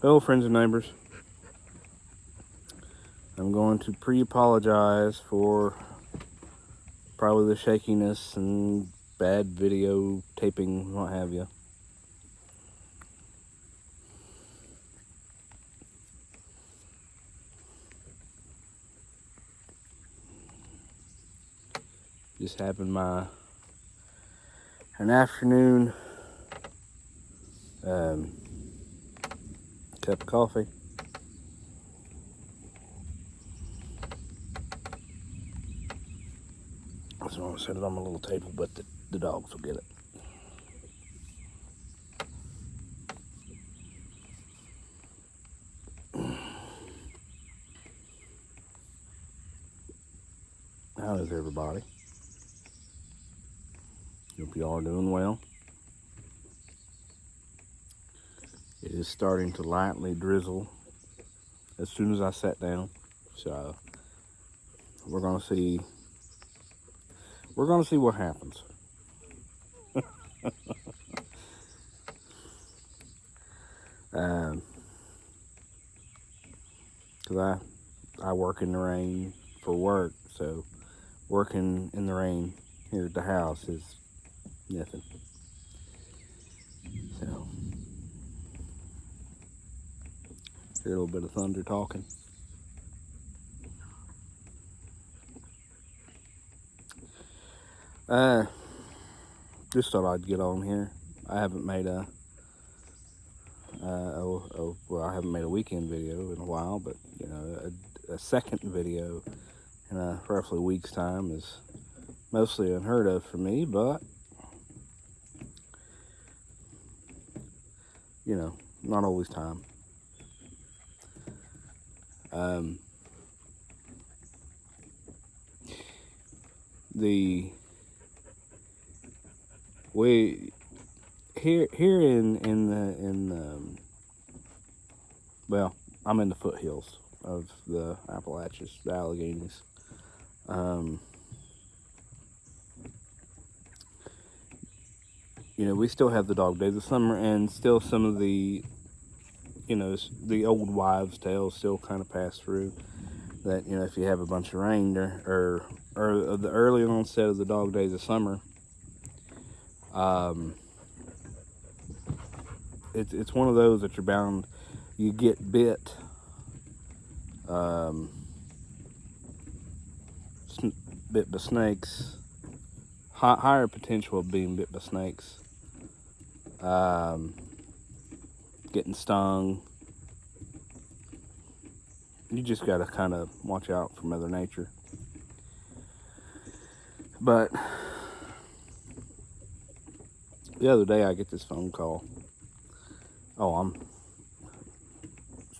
Hello, friends and neighbors. I'm going to pre-apologize for probably the shakiness and bad video taping, what have you. Just having an afternoon cup of coffee. I just want to set it on my little table, but the dogs will get it. How is everybody? Hope you all are doing well. It is starting to lightly drizzle as soon as I sat down, so we're gonna see what happens. Cause I work in the rain for work, so working in the rain here at the house is nothing. So hear a little bit of thunder talking. Just thought I'd get on here. I haven't made I haven't made a weekend video in a while, but you know, a second video in a roughly week's time is mostly unheard of for me, but you know, not always time. We here in well, I'm in the foothills of the Appalachians, the Alleghenies. You know, we still have the dog days of summer, and still some of the, you know, the old wives' tales still kind of pass through. That, you know, if you have a bunch of rain or the early onset of the dog days of summer, it's one of those that you're bound, you get bit, bit by snakes, higher potential of being bit by snakes, getting stung. You just got to kind of watch out for Mother Nature. But the other day I get this phone call. Oh, I'm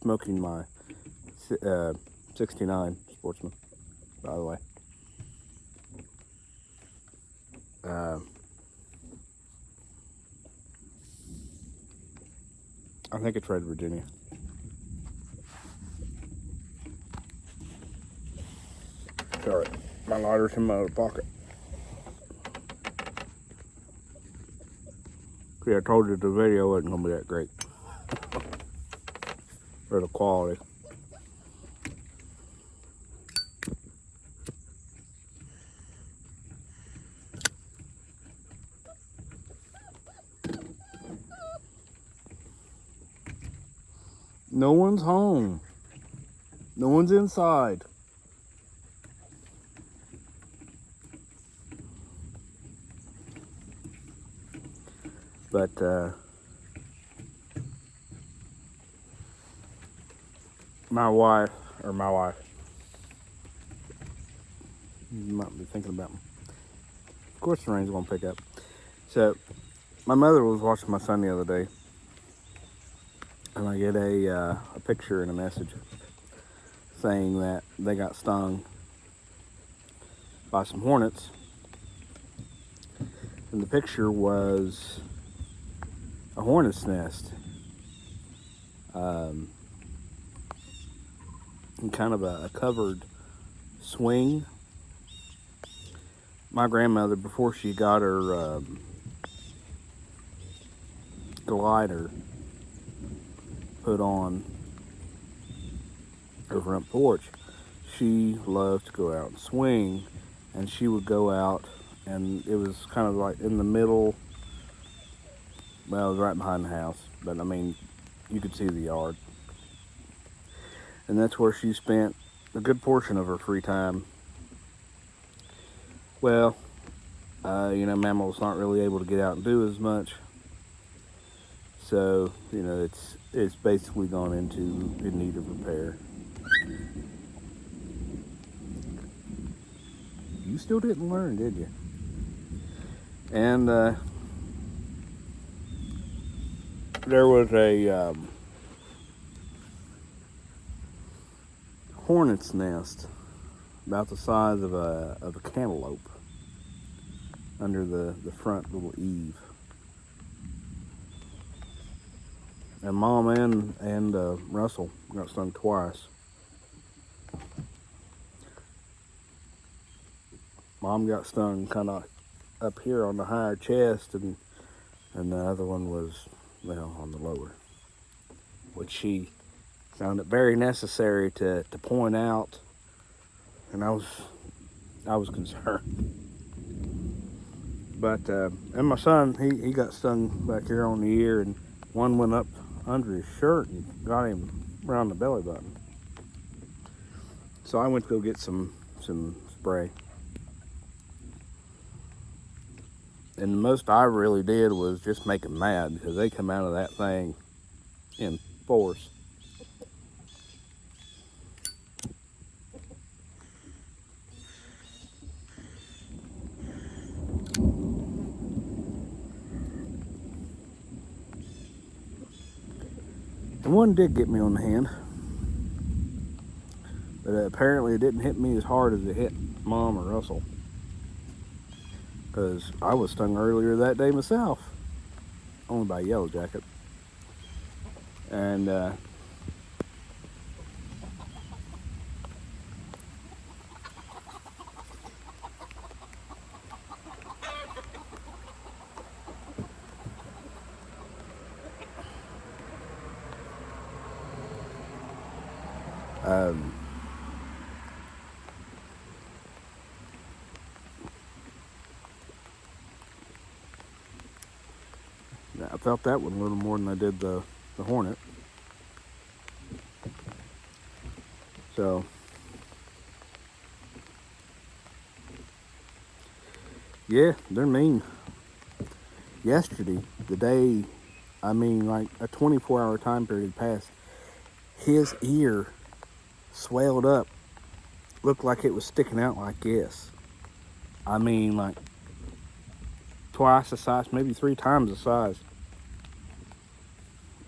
smoking my 69 Sportsman, by the way. I think it's Red Virginia. Sorry, my lighter's in my other pocket. See, I told you the video wasn't gonna be that great. Or the quality. No one's home. No one's inside. But my wife, you might be thinking about me. Of course the rain's gonna pick up. So my mother was watching my son the other day, and I get a picture and a message saying that they got stung by some hornets. And the picture was a hornet's nest. And kind of a covered swing. My grandmother, before she got her glider, put on her front porch, she loved to go out and swing, and she would go out, and it was kind of like in the middle. Well, it was right behind the house, but I mean, you could see the yard, and that's where she spent a good portion of her free time. Well, Mammal's not really able to get out and do as much, so it's basically gone into in need of repair. You still didn't learn, did you? And there was a hornet's nest about the size of a cantaloupe under the front little eave. And Mom and Russell got stung twice. Mom got stung kind of up here on the higher chest, and the other one was, well, on the lower, which she found it very necessary to point out, and I was concerned. But and my son, he got stung back here on the ear, and one went up under his shirt and got him around the belly button. So I went to go get some spray. And the most I really did was just make them mad, because they come out of that thing in force. And one did get me on the hand, but apparently it didn't hit me as hard as it hit Mom or Russell, because I was stung earlier that day myself, only by a yellow jacket. And I felt that one a little more than I did the hornet. So yeah, they're mean. Yesterday, the day, I mean, like a 24-hour time period passed, his ear swelled up, looked like it was sticking out like this. I mean, like twice the size, maybe 3 times the size.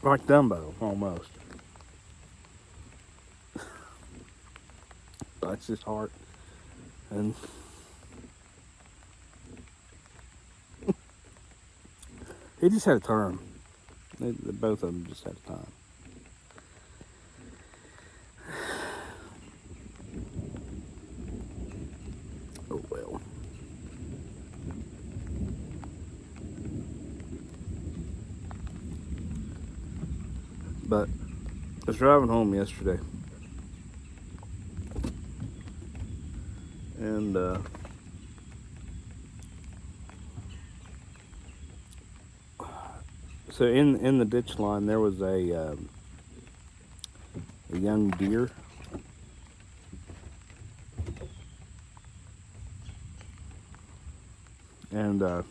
Like Dumbo, almost. That's his heart. And he just had a turn. Both of them just had a time. Oh well. But I was driving home yesterday, and so in the ditch line there was a young deer, and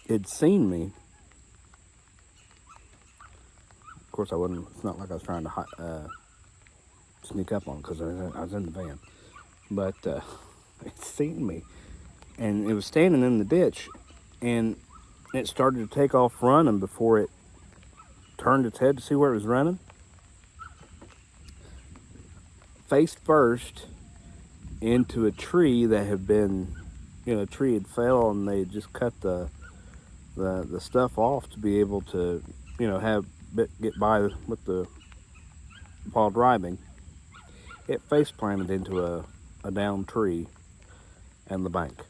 it'd seen me. Of course, I wasn't. It's not like I was trying to sneak up on it, because I was in the van. But it seen me, and it was standing in the ditch, and it started to take off running before it turned its head to see where it was running. Face first into a tree that had been, a tree had fell, and they just cut the stuff off to be able to, get by with the while driving. it face planted into a downed tree and the bank.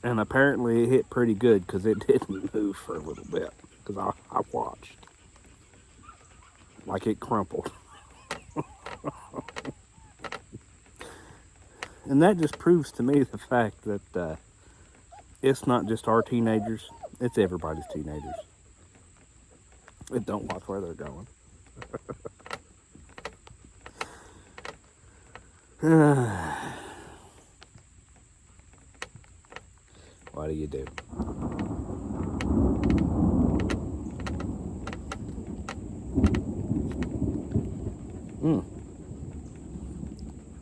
And apparently it hit pretty good because it didn't move for a little bit. Because I watched. Like it crumpled. And that just proves to me the fact that it's not just our teenagers, it's everybody's teenagers. It don't watch where they're going. What do you do?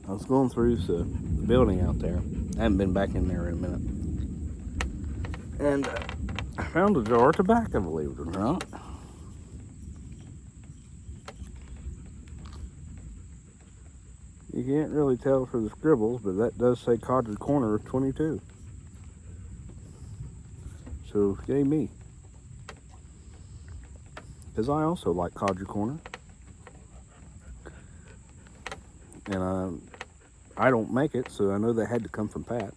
I was going through the building out there. I haven't been back in there in a minute. And I found a jar of tobacco, believe it or not. You can't really tell for the scribbles, but that does say Codger Corner 22. So, yay me. Because I also like Codger Corner. And I don't make it, so I know that had to come from Pat.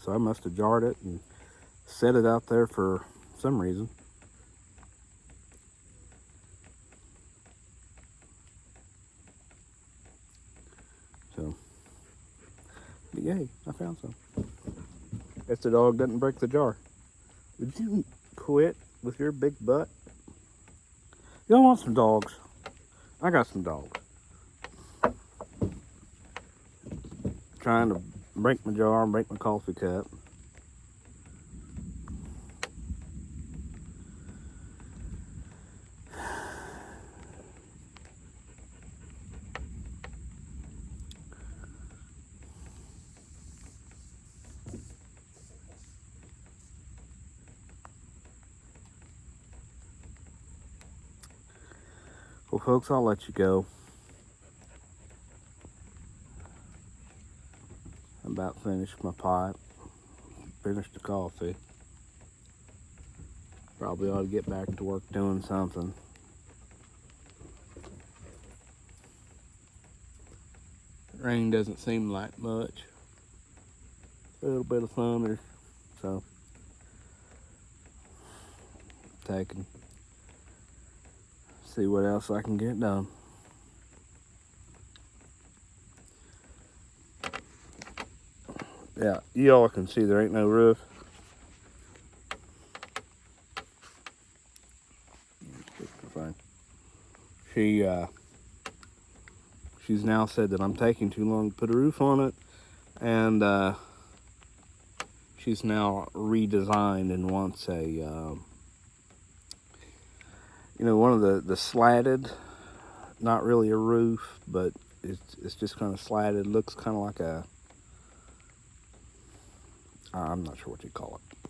So I must have jarred it and set it out there for some reason. So, but yay, I found some. If the dog doesn't break the jar. Would you quit with your big butt? Y'all want some dogs? I got some dogs. Trying to break my jar and break my coffee cup. Well, folks, I'll let you go. I'm about finished my pot. Finished the coffee. Probably ought to get back to work doing something. Rain doesn't seem like much. A little bit of thunder, so taking. See what else I can get done. Yeah, y'all can see there ain't no roof. She's now said that I'm taking too long to put a roof on it, and she's now redesigned and wants a one of the slatted, not really a roof, but it's just kind of slatted. Looks kind of like a, I'm not sure what you call it,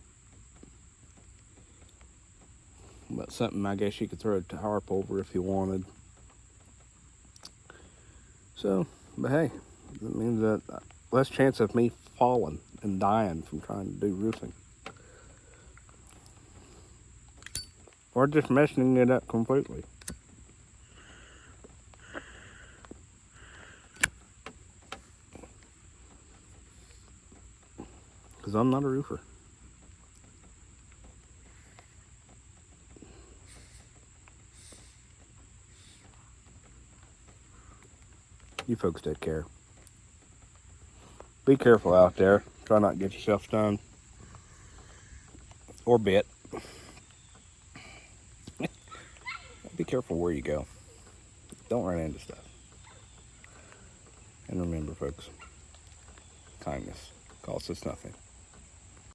but something I guess you could throw a tarp over if you wanted. So, but hey, that means that less chance of me falling and dying from trying to do roofing. Or just messing it up completely. Because I'm not a roofer. You folks take care. Be careful out there. Try not to get yourself stung. Or bit. Be careful where you go. Don't run into stuff. And remember, folks, kindness costs us nothing.